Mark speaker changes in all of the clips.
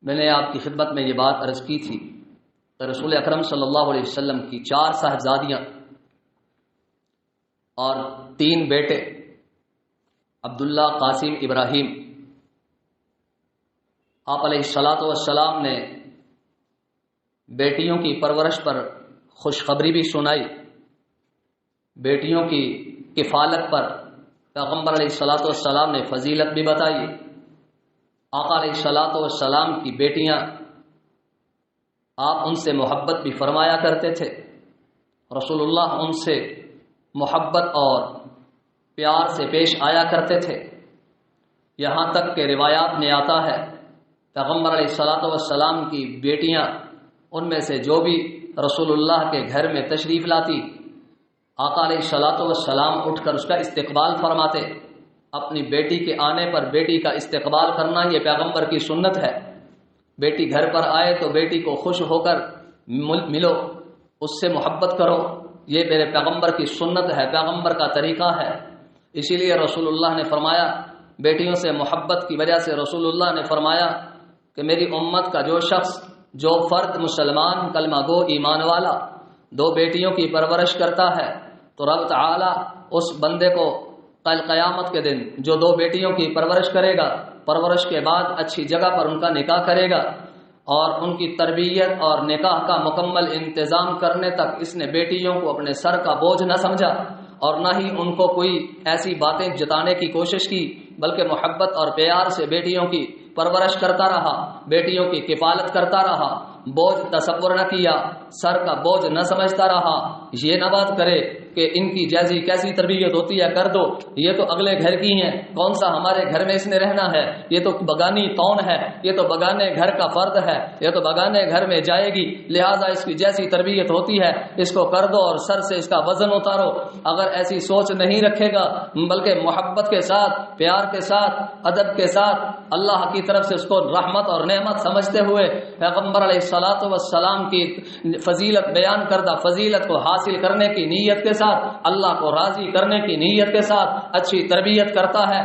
Speaker 1: میں نے آپ کی خدمت میں یہ بات عرض کی تھی کہ رسول اکرم صلی اللہ علیہ وسلم کی 4 صاحبزادیاں اور 3 بیٹے عبداللہ، قاسم، ابراہیم، آپ علیہ الصلاۃ والسلام نے بیٹیوں کی پرورش پر خوشخبری بھی سنائی، بیٹیوں کی کفالت پر پیغمبر علیہ الصلاۃ والسلام نے فضیلت بھی بتائی۔ آقا علیہ الصلاۃ والسلام کی بیٹیاں، آپ ان سے محبت بھی فرمایا کرتے تھے، رسول اللہ ان سے محبت اور پیار سے پیش آیا کرتے تھے، یہاں تک کہ روایات میں آتا ہے پیغمبر علیہ الصلاۃ والسلام کی بیٹیاں ان میں سے جو بھی رسول اللہ کے گھر میں تشریف لاتی، آقا علیہ الصلاۃ والسلام اٹھ کر اس کا استقبال فرماتے۔ اپنی بیٹی کے آنے پر بیٹی کا استقبال کرنا یہ پیغمبر کی سنت ہے۔ بیٹی گھر پر آئے تو بیٹی کو خوش ہو کر ملو، اس سے محبت کرو، یہ میرے پیغمبر کی سنت ہے، پیغمبر کا طریقہ ہے۔ اسی لیے رسول اللہ نے فرمایا، بیٹیوں سے محبت کی وجہ سے رسول اللہ نے فرمایا کہ میری امت کا جو شخص، جو فرد مسلمان کلمہ گو ایمان والا 2 بیٹیوں کی پرورش کرتا ہے تو رب تعالی اس بندے کو کل قیامت کے دن جو 2 بیٹیوں کی پرورش کرے گا، پرورش کے بعد اچھی جگہ پر ان کا نکاح کرے گا، اور ان کی تربیت اور نکاح کا مکمل انتظام کرنے تک اس نے بیٹیوں کو اپنے سر کا بوجھ نہ سمجھا اور نہ ہی ان کو کوئی ایسی باتیں جتانے کی کوشش کی، بلکہ محبت اور پیار سے بیٹیوں کی پرورش کرتا رہا، بیٹیوں کی کفالت کرتا رہا، بوجھ تصور نہ کیا، سر کا بوجھ نہ سمجھتا رہا، یہ نہ بات کرے کہ ان کی جیسی کیسی تربیت ہوتی ہے کر دو، یہ تو اگلے گھر کی ہیں، کون سا ہمارے گھر میں اس نے رہنا ہے، یہ تو بگانی تون ہے، یہ تو بگانے گھر کا فرد ہے، یہ تو بگانے گھر میں جائے گی، لہٰذا اس کی جیسی تربیت ہوتی ہے اس کو کر دو اور سر سے اس کا وزن اتارو۔ اگر ایسی سوچ نہیں رکھے گا بلکہ محبت کے ساتھ، پیار کے ساتھ، ادب کے ساتھ، اللہ کی طرف سے اس کو رحمت اور نعمت سمجھتے ہوئے پیغمبر علیہ الصلاۃ والسلام کی فضیلت بیان کردہ فضیلت کو حاصل کرنے کی نیت کے ساتھ، اللہ کو راضی کرنے کی نیت کے ساتھ اچھی تربیت کرتا ہے،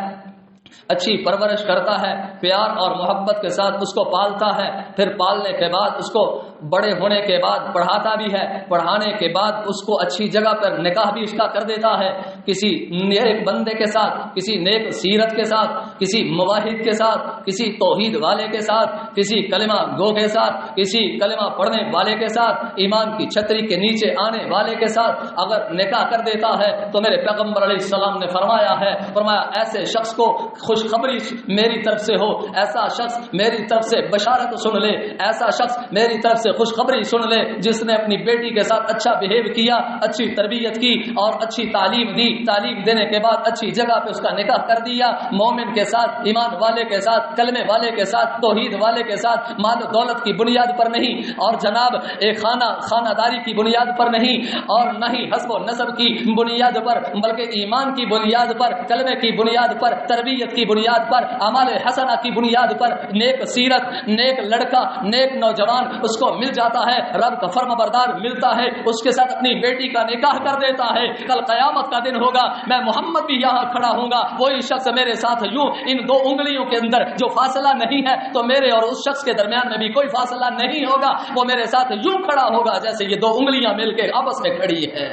Speaker 1: اچھی پرورش کرتا ہے، پیار اور محبت کے ساتھ اس کو پالتا ہے، پھر پالنے کے بعد اس کو بڑے ہونے کے بعد پڑھاتا بھی ہے، پڑھانے کے بعد اس کو اچھی جگہ پر نکاح بھی اس کا کر دیتا ہے، کسی نیک بندے کے ساتھ، کسی نیک سیرت کے ساتھ، کسی موحد کے ساتھ، کسی توحید والے کے ساتھ، کسی کلمہ گو کے ساتھ، کسی کلمہ پڑھنے والے کے ساتھ، ایمان کی چھتری کے نیچے آنے والے کے ساتھ اگر نکاح کر دیتا ہے تو میرے پیغمبر علیہ السلام نے فرمایا ایسے شخص کو خوشخبری میری طرف سے ہو، ایسا شخص میری طرف سے بشارت سن لے، ایسا شخص میری طرف سے خوشخبری سن لے جس نے اپنی بیٹی کے ساتھ اچھا بہیو کیا، اچھی تربیت کی اور اچھی تعلیم دی، تعلیم دینے کے بعد اچھی جگہ پہ اس کا نکاح کر دیا، مومن کے ساتھ، ایمان والے کے ساتھ، کلمے والے کے ساتھ، توحید والے کے ساتھ، مال و دولت کی بنیاد پر نہیں اور جناب ایک خانہ داری کی بنیاد پر نہیں اور نہ ہی حسب و نسب کی بنیاد پر، بلکہ ایمان کی بنیاد پر، کلمے کی بنیاد پر، تربیت کی بنیاد پر، اعمال حسنہ کی بنیاد پر نیک سیرت، نیک لڑکا، نیک نوجوان اس کو مل جاتا ہے، رب کا فرما بردار ملتا ہے، اس کے ساتھ اپنی بیٹی کا نکاح کر دیتا ہے، کل قیامت کا دن ہوگا، میں محمد بھی یہاں کھڑا ہوں گا، وہی شخص میرے ساتھ یوں ان 2 انگلیوں کے اندر جو فاصلہ نہیں ہے تو میرے اور اس شخص کے درمیان میں بھی کوئی فاصلہ نہیں ہوگا، وہ میرے ساتھ یوں کھڑا ہوگا جیسے یہ 2 انگلیاں مل کے آپس میں کھڑی ہے۔